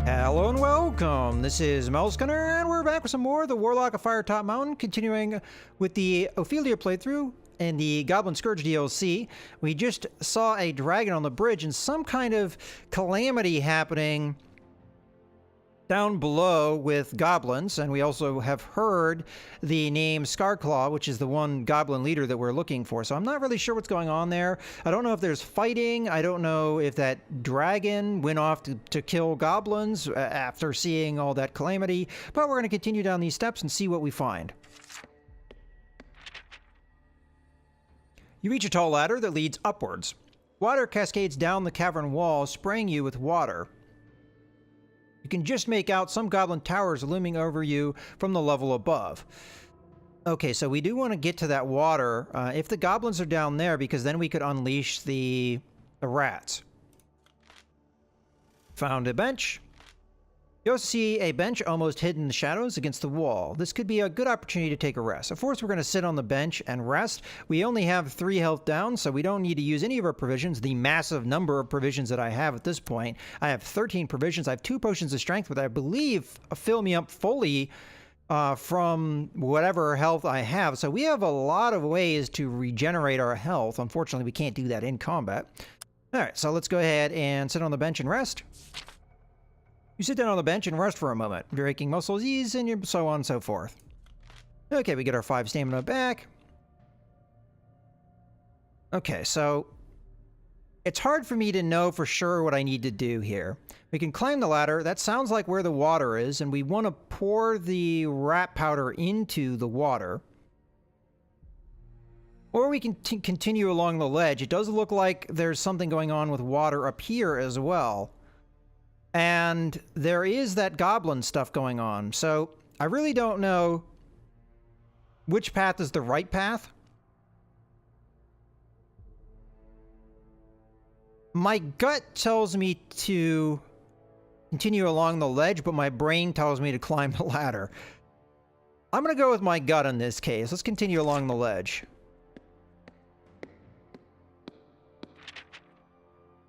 Hello and welcome. This is Melsgunner, and we're back with some more of the Warlock of Firetop Mountain, continuing with the Ophelia playthrough and the Goblin Scourge DLC. We just saw a dragon on the bridge and some kind of calamity happening down below with goblins, and we also have heard the name Scarclaw, which is the one goblin leader that we're looking for. So I'm not really sure what's going on there. I don't know if there's fighting. I don't know if that dragon went off to kill goblins after seeing all that calamity, but we're going to continue down these steps and see what we find. You reach a tall ladder that leads upwards. Water cascades down the cavern wall, spraying you with water. You can just make out some goblin towers looming over you from the level above. Okay, so we do want to get to that water if the goblins are down there, because then we could unleash the rats. Found a bench. You also see a bench almost hidden in the shadows against the wall. This could be a good opportunity to take a rest. Of course, we're going to sit on the bench and rest. We only have 3 health down, so we don't need to use any of our provisions. The massive number of provisions that I have at this point. I have 13 provisions. I have 2 potions of strength, but I believe fill me up fully from whatever health I have. So we have a lot of ways to regenerate our health. Unfortunately, we can't do that in combat. All right, so let's go ahead and sit on the bench and rest. You sit down on the bench and rest for a moment. Your aching muscles ease, and so on and so forth. Okay, we get our 5 stamina back. Okay, so it's hard for me to know for sure what I need to do here. We can climb the ladder. That sounds like where the water is, and we want to pour the rat powder into the water. Or we can continue along the ledge. It does look like there's something going on with water up here as well. And there is that goblin stuff going on. So I really don't know which path is the right path. My gut tells me to continue along the ledge, but my brain tells me to climb the ladder. I'm going to go with my gut in this case. Let's continue along the ledge.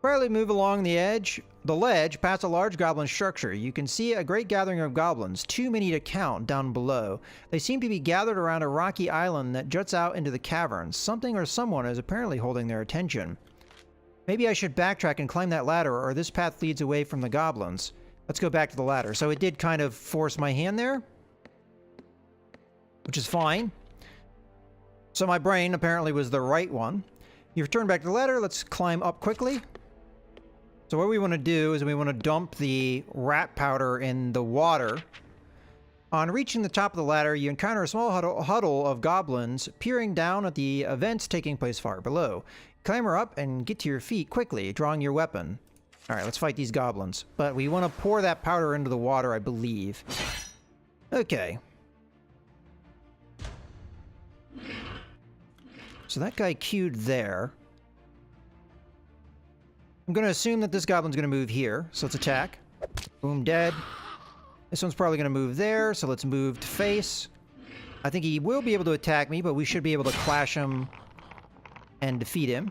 Quietly move along the ledge past a large goblin structure. You can see a great gathering of goblins, too many to count, down below. They seem to be gathered around a rocky island that juts out into the cavern. Something or someone is apparently holding their attention. Maybe I should backtrack and climb that ladder, or this path leads away from the goblins. Let's go back to the ladder. So it did kind of force my hand there, which is fine. So my brain apparently was the right one. You return back to the ladder. Let's climb up quickly. So what we want to do is we want to dump the rat powder in the water. On reaching the top of the ladder, you encounter a small huddle of goblins peering down at the events taking place far below. Clamber up and get to your feet quickly, drawing your weapon. All right, let's fight these goblins. But we want to pour that powder into the water, I believe. Okay. So that guy queued there. I'm going to assume that this goblin's going to move here, so let's attack. Boom, dead. This one's probably going to move there, so let's move to face. I think he will be able to attack me, but we should be able to clash him and defeat him.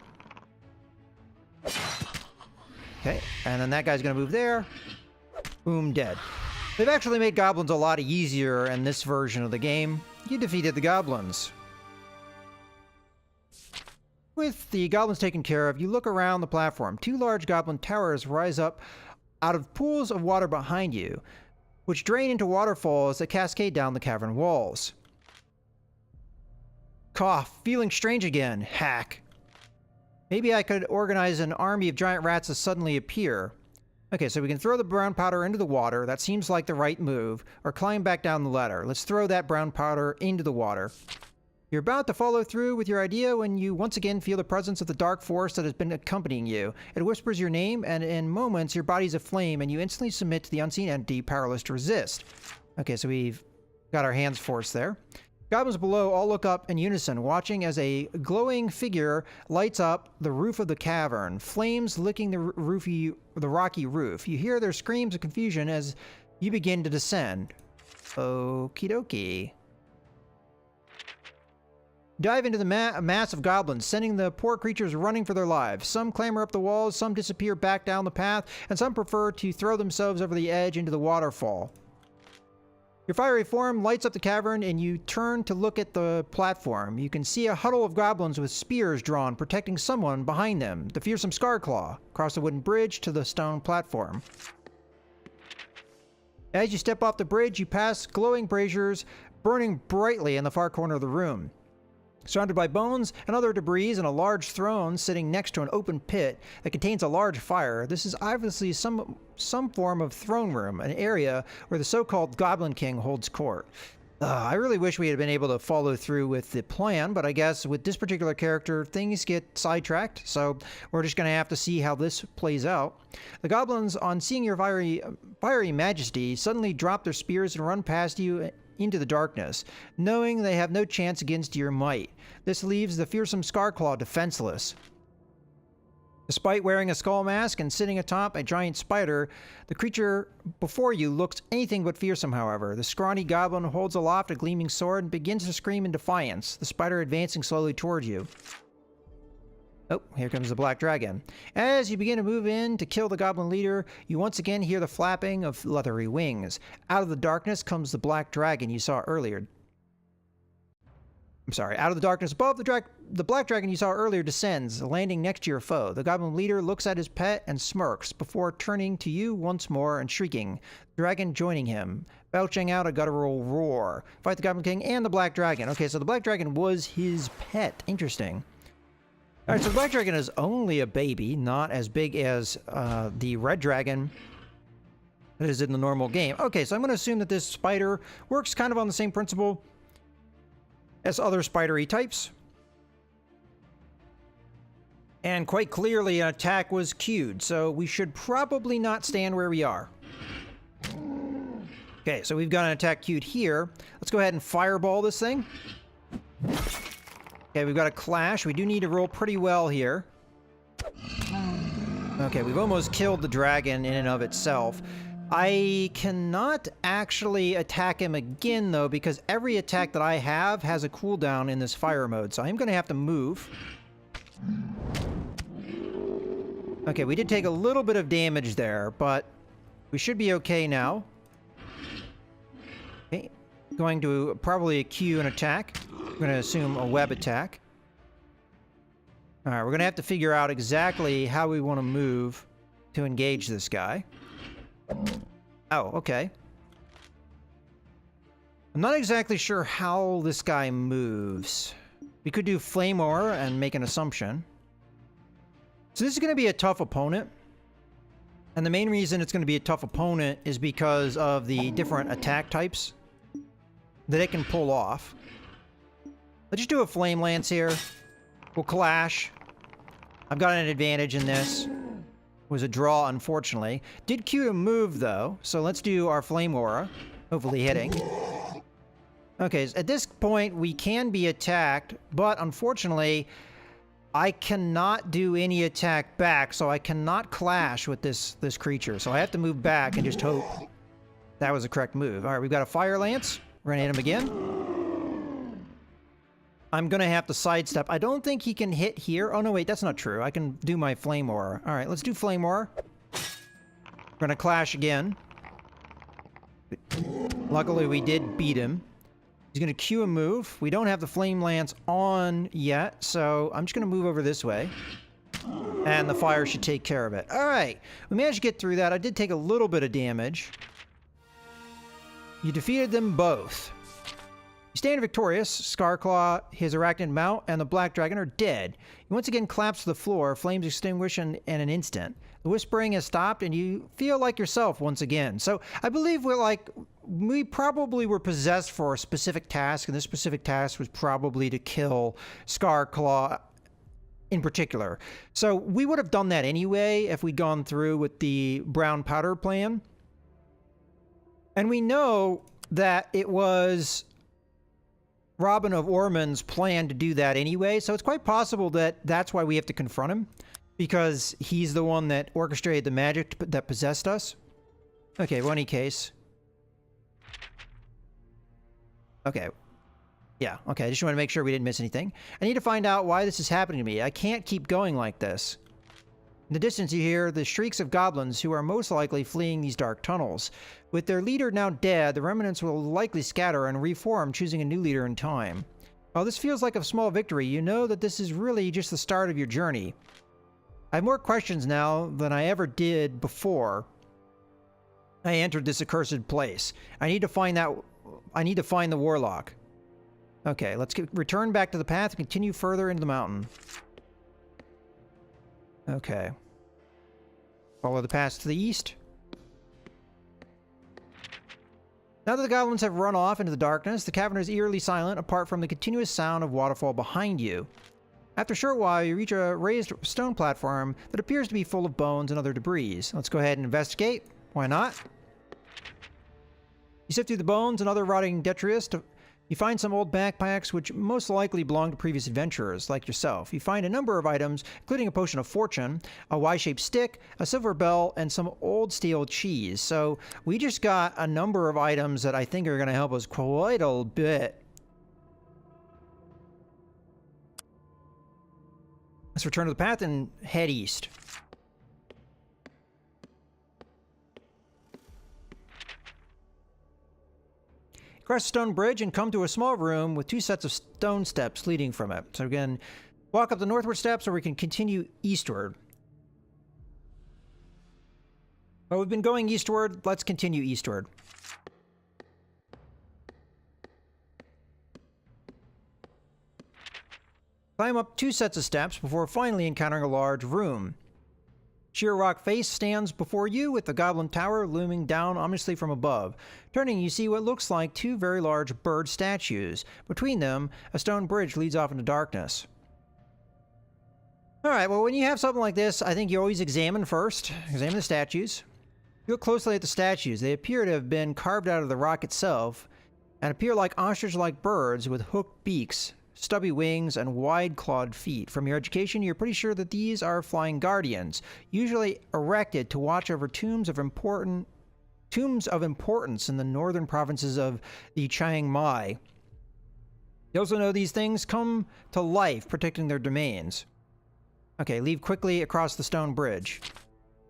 Okay, and then that guy's going to move there. Boom, dead. They've actually made goblins a lot easier in this version of the game. You defeated the goblins. With the goblins taken care of, you look around the platform. 2 large goblin towers rise up out of pools of water behind you, which drain into waterfalls that cascade down the cavern walls. Cough, feeling strange again. Hack. Maybe I could organize an army of giant rats to suddenly appear. Okay, so we can throw the brown powder into the water. That seems like the right move. Or climb back down the ladder. Let's throw that brown powder into the water. You're about to follow through with your idea when you once again feel the presence of the dark force that has been accompanying you. It whispers your name, and in moments your body's aflame, and you instantly submit to the unseen entity, powerless to resist. Okay, so we've got our hands forced there. Goblins below all look up in unison, watching as a glowing figure lights up the roof of the cavern, flames licking the rocky roof. You hear their screams of confusion as you begin to descend. Okie dokie. Dive into the mass of goblins, sending the poor creatures running for their lives. Some clamber up the walls, some disappear back down the path, and some prefer to throw themselves over the edge into the waterfall. Your fiery form lights up the cavern, and you turn to look at the platform. You can see a huddle of goblins with spears drawn, protecting someone behind them. The fearsome Scarclaw across the wooden bridge to the stone platform. As you step off the bridge, you pass glowing braziers burning brightly in the far corner of the room. Surrounded by bones and other debris and a large throne sitting next to an open pit that contains a large fire, this is obviously some form of throne room, an area where the so-called Goblin King holds court. I really wish we had been able to follow through with the plan, but I guess with this particular character, things get sidetracked, so we're just going to have to see how this plays out. The goblins, on seeing your fiery majesty, suddenly drop their spears and run past you into the darkness, knowing they have no chance against your might. This leaves the fearsome Scarclaw defenseless. Despite wearing a skull mask and sitting atop a giant spider, the creature before you looks anything but fearsome, however. The scrawny goblin holds aloft a gleaming sword and begins to scream in defiance, the spider advancing slowly toward you. Oh, here comes the black dragon. As you begin to move in to kill the goblin leader, you once again hear the flapping of leathery wings. Out of the darkness comes the black dragon you saw earlier. Out of the darkness above, the black dragon you saw earlier descends, landing next to your foe. The goblin leader looks at his pet and smirks before turning to you once more and shrieking, the dragon joining him, belching out a guttural roar. Fight the Goblin King and the black dragon. Okay, so the black dragon was his pet. Interesting. All right, so the black dragon is only a baby, not as big as the red dragon that is in the normal game. Okay, so I'm going to assume that this spider works kind of on the same principle as other spidery types. And quite clearly an attack was queued, so we should probably not stand where we are. Okay, so we've got an attack queued here. Let's go ahead and fireball this thing. Okay, we've got a clash. We do need to roll pretty well here. Okay, we've almost killed the dragon in and of itself. I cannot actually attack him again, though, because every attack that I have has a cooldown in this fire mode, so I'm going to have to move. Okay, we did take a little bit of damage there, but we should be okay now. Okay, going to probably queue an attack. I'm going to assume a web attack. Alright, we're going to have to figure out exactly how we want to move to engage this guy. Oh, okay. I'm not exactly sure how this guy moves. We could do Flame Aura and make an assumption. So this is going to be a tough opponent. And the main reason it's going to be a tough opponent is because of the different attack types that it can pull off. Let's just do a Flame Lance here. We'll clash. I've got an advantage in this. Was a draw, unfortunately. Did queue a move, though, so let's do our Flame Aura. Hopefully hitting. Okay, so at this point, we can be attacked, but unfortunately, I cannot do any attack back, so I cannot clash with this creature. So I have to move back and just hope that was the correct move. All right, we've got a Fire Lance. We're going to hit him again. I'm going to have to sidestep. I don't think he can hit here. Oh, no, wait, that's not true. I can do my Flame Aura. All right, let's do Flame Aura. We're going to clash again. Luckily, we did beat him. He's going to queue a move. We don't have the Flame Lance on yet, so I'm just going to move over this way. And the fire should take care of it. All right, we managed to get through that. I did take a little bit of damage. You defeated them both. You stand victorious. Scarclaw, his arachnid mount, and the black dragon are dead. You once again collapse to the floor. Flames extinguish in an instant. The whispering has stopped, and you feel like yourself once again. So I believe we probably were possessed for a specific task, and this specific task was probably to kill Scarclaw in particular. So we would have done that anyway if we'd gone through with the brown powder plan. And we know that it was Robin of Ormond's plan to do that anyway, so it's quite possible that that's why we have to confront him, because he's the one that orchestrated the magic that possessed us. Okay, well, any case. Okay. Yeah, okay, I just want to make sure we didn't miss anything. I need to find out why this is happening to me. I can't keep going like this. In the distance you hear the shrieks of goblins who are most likely fleeing these dark tunnels. With their leader now dead, the remnants will likely scatter and reform, choosing a new leader in time. While this feels like a small victory, you know that this is really just the start of your journey. I have more questions now than I ever did before I entered this accursed place. I need to find the Warlock. Okay, let's return back to the path and continue further into the mountain. Okay. Follow the path to the east. Now that the goblins have run off into the darkness, the cavern is eerily silent apart from the continuous sound of waterfall behind you. After a short while, you reach a raised stone platform that appears to be full of bones and other debris. Let's go ahead and investigate. Why not? You sift through the bones and other rotting detritus. You find some old backpacks which most likely belong to previous adventurers, like yourself. You find a number of items, including a potion of fortune, a Y-shaped stick, a silver bell, and some old steel cheese. So we just got a number of items that I think are going to help us quite a bit. Let's return to the path and head east. Cross a stone bridge and come to a small room with two sets of stone steps leading from it. So again, walk up the northward steps or we can continue eastward. Well, we've been going eastward. Let's continue eastward. Climb up two sets of steps before finally encountering a large room. Sheer rock face stands before you with the goblin tower looming down ominously from above. Turning, you see what looks like two very large bird statues. Between them, a stone bridge leads off into darkness. Alright, well when you have something like this, I think you always examine first. Examine the statues. You look closely at the statues. They appear to have been carved out of the rock itself and appear like ostrich-like birds with hooked beaks, stubby wings, and wide-clawed feet. From your education, you're pretty sure that these are flying guardians, usually erected to watch over tombs of importance in the northern provinces of the Chiang Mai. You also know these things come to life protecting their domains. Okay, leave quickly across the stone bridge.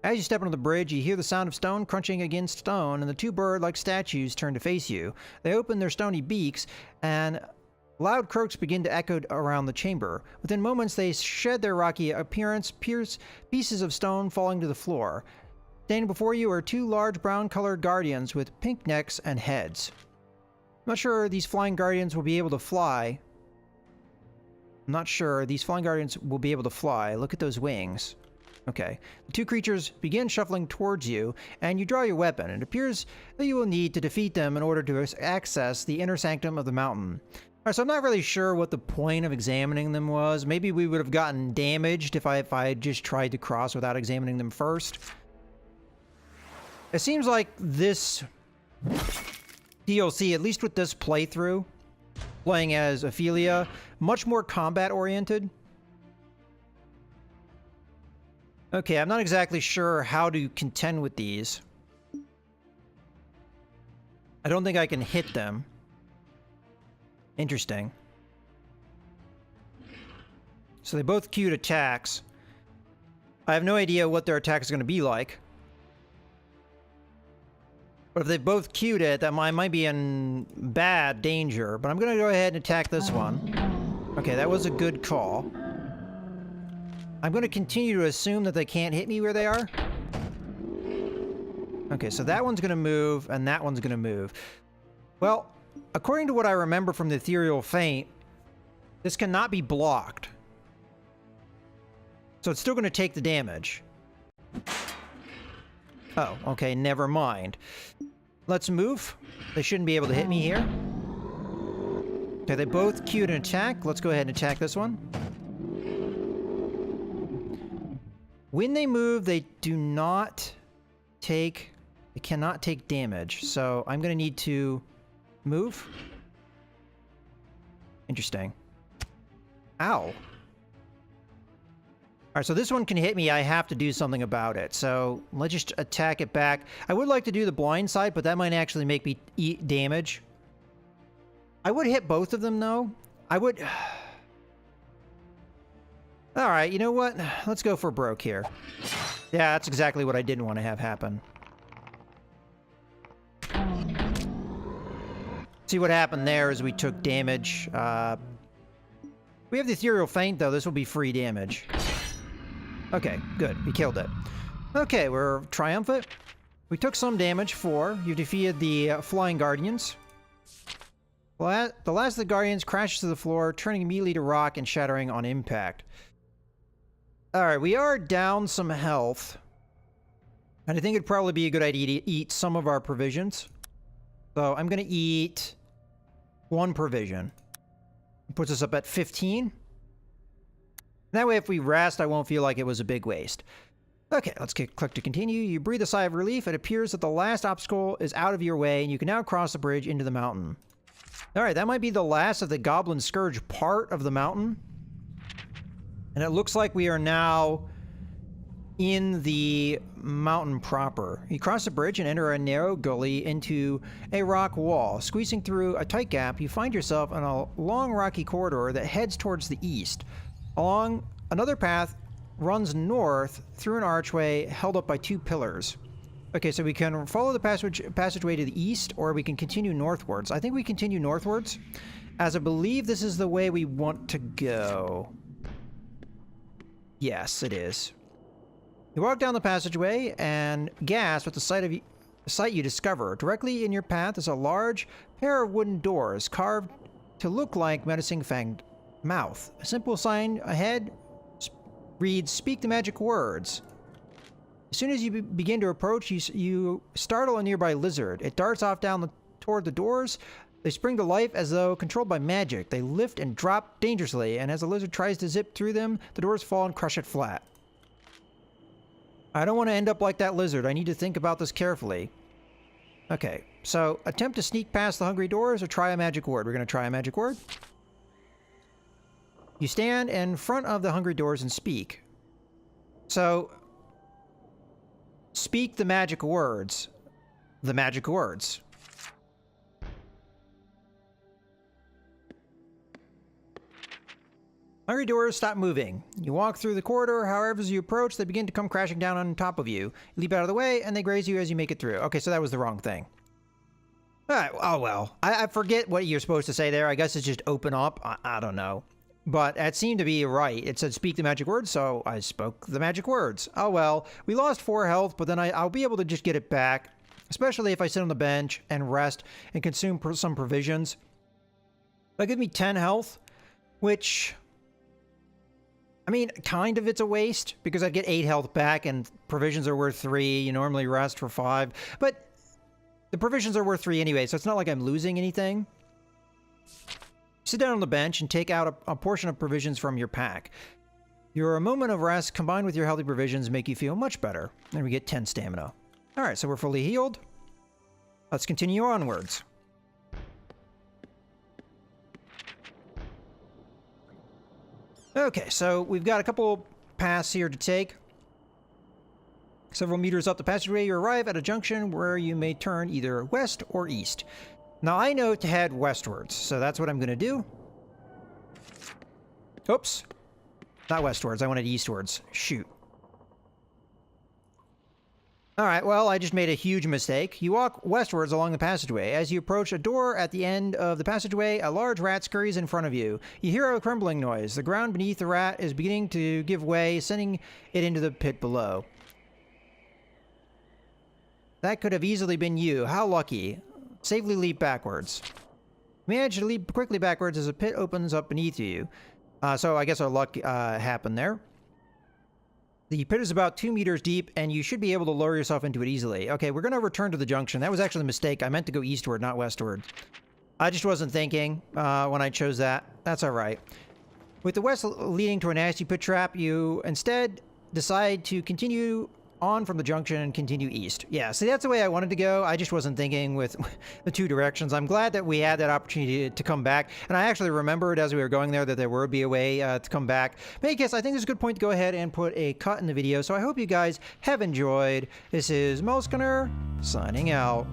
As you step onto the bridge, you hear the sound of stone crunching against stone, and the two bird-like statues turn to face you. They open their stony beaks, and loud croaks begin to echo around the chamber. Within moments, they shed their rocky appearance, pieces of stone falling to the floor. Standing before you are two large brown-colored guardians with pink necks and heads. I'm not sure these flying guardians will be able to fly. Look at those wings. Okay. The two creatures begin shuffling towards you, and you draw your weapon. It appears that you will need to defeat them in order to access the inner sanctum of the mountain. Alright, so I'm not really sure what the point of examining them was. Maybe we would have gotten damaged if I had just tried to cross without examining them first. It seems like this DLC, at least with this playthrough, playing as Ophelia, much more combat-oriented. Okay, I'm not exactly sure how to contend with these. I don't think I can hit them. Interesting. So they both queued attacks. I have no idea what their attack is going to be like. But if they both queued it, that might be in bad danger. But I'm going to go ahead and attack this one. Okay, that was a good call. I'm going to continue to assume that they can't hit me where they are. Okay, so that one's going to move, and that one's going to move. Well, according to what I remember from the Ethereal Feint, this cannot be blocked. So it's still going to take the damage. Oh, okay, never mind. Let's move. They shouldn't be able to hit me here. Okay, they both queued an attack. Let's go ahead and attack this one. When they move, they cannot take damage. So I'm going to need to move. Interesting. Ow. Alright, so this one can hit me. I have to do something about it. So let's just attack it back. I would like to do the blind side, but that might actually make me eat damage. I would hit both of them, though. I would... All right, you know what? Let's go for broke here. Yeah, that's exactly what I didn't want to have happen. See what happened there is we took damage. We have the Ethereal Feint, though. This will be free damage. Okay, good. We killed it. Okay, we're triumphant. We took some damage. 4. You defeated the Flying Guardians. The last of the Guardians crashes to the floor, turning immediately to rock and shattering on impact. Alright, we are down some health. And I think it'd probably be a good idea to eat some of our provisions. So I'm going to eat 1 provision. It puts us up at 15. That way if we rest, I won't feel like it was a big waste. Okay, let's click to continue. You breathe a sigh of relief. It appears that the last obstacle is out of your way, and you can now cross the bridge into the mountain. Alright, that might be the last of the Goblin Scourge part of the mountain. And it looks like we are now in the mountain proper. You cross the bridge and enter a narrow gully into a rock wall. Squeezing through a tight gap, you find yourself on a long rocky corridor that heads towards the east. Along another path runs north through an archway held up by 2 pillars. Okay, so we can follow the passageway to the east, or we can continue northwards. I think we continue northwards, as I believe this is the way we want to go. Yes, it is. You walk down the passageway and gasp at the sight you discover. Directly in your path is a large pair of wooden doors carved to look like menacing fanged mouth. A simple sign ahead reads, "Speak the magic words." As soon as you begin to approach, you startle a nearby lizard. It darts off toward the doors. They spring to life as though controlled by magic. They lift and drop dangerously, and as the lizard tries to zip through them, the doors fall and crush it flat. I don't want to end up like that lizard. I need to think about this carefully. Okay, so attempt to sneak past the hungry doors or try a magic word. We're going to try a magic word. You stand in front of the hungry doors and speak. So, speak the magic words. The magic words. Hungry doors stop moving. You walk through the corridor. However, as you approach, they begin to come crashing down on top of you. You leap out of the way, and they graze you as you make it through. Okay, so that was the wrong thing. Alright, oh well. I forget what you're supposed to say there. I guess it's just open up. I don't know. But it seemed to be right. It said speak the magic words, so I spoke the magic words. Oh well. We lost 4 health, but then I'll be able to just get it back. Especially if I sit on the bench and rest and consume some provisions. That'll give me 10 health, which... I mean, kind of it's a waste, because I'd get 8 health back, and provisions are worth 3. You normally rest for 5. But the provisions are worth 3 anyway, so it's not like I'm losing anything. Sit down on the bench and take out a portion of provisions from your pack. Your moment of rest combined with your healthy provisions make you feel much better. And we get 10 stamina. Alright, so we're fully healed. Let's continue onwards. Okay, so we've got a couple paths here to take. Several meters up the passageway, you arrive at a junction where you may turn either west or east. Now, I know to head westwards, so that's what I'm going to do. Oops. Not westwards, I wanted eastwards. Shoot. Alright, well, I just made a huge mistake. You walk westwards along the passageway. As you approach a door at the end of the passageway, a large rat scurries in front of you. You hear a crumbling noise. The ground beneath the rat is beginning to give way, sending it into the pit below. That could have easily been you. How lucky. Safely leap backwards. Manage to leap quickly backwards as a pit opens up beneath you. So I guess our luck happened there. The pit is about 2 meters deep, and you should be able to lower yourself into it easily. Okay, we're going to return to the junction. That was actually a mistake. I meant to go eastward, not westward. I just wasn't thinking when I chose that. That's all right. With the west leading to a nasty pit trap, you instead decide to continue on from the junction and continue east. Yeah, see, that's the way I wanted to go. I just wasn't thinking with the 2 directions. I'm glad that we had that opportunity to come back, and I actually remembered as we were going there that there would be a way to come back. But in any case, I think it's a good point to go ahead and put a cut in the video, so I hope you guys have enjoyed. This is Mulskinner, signing out.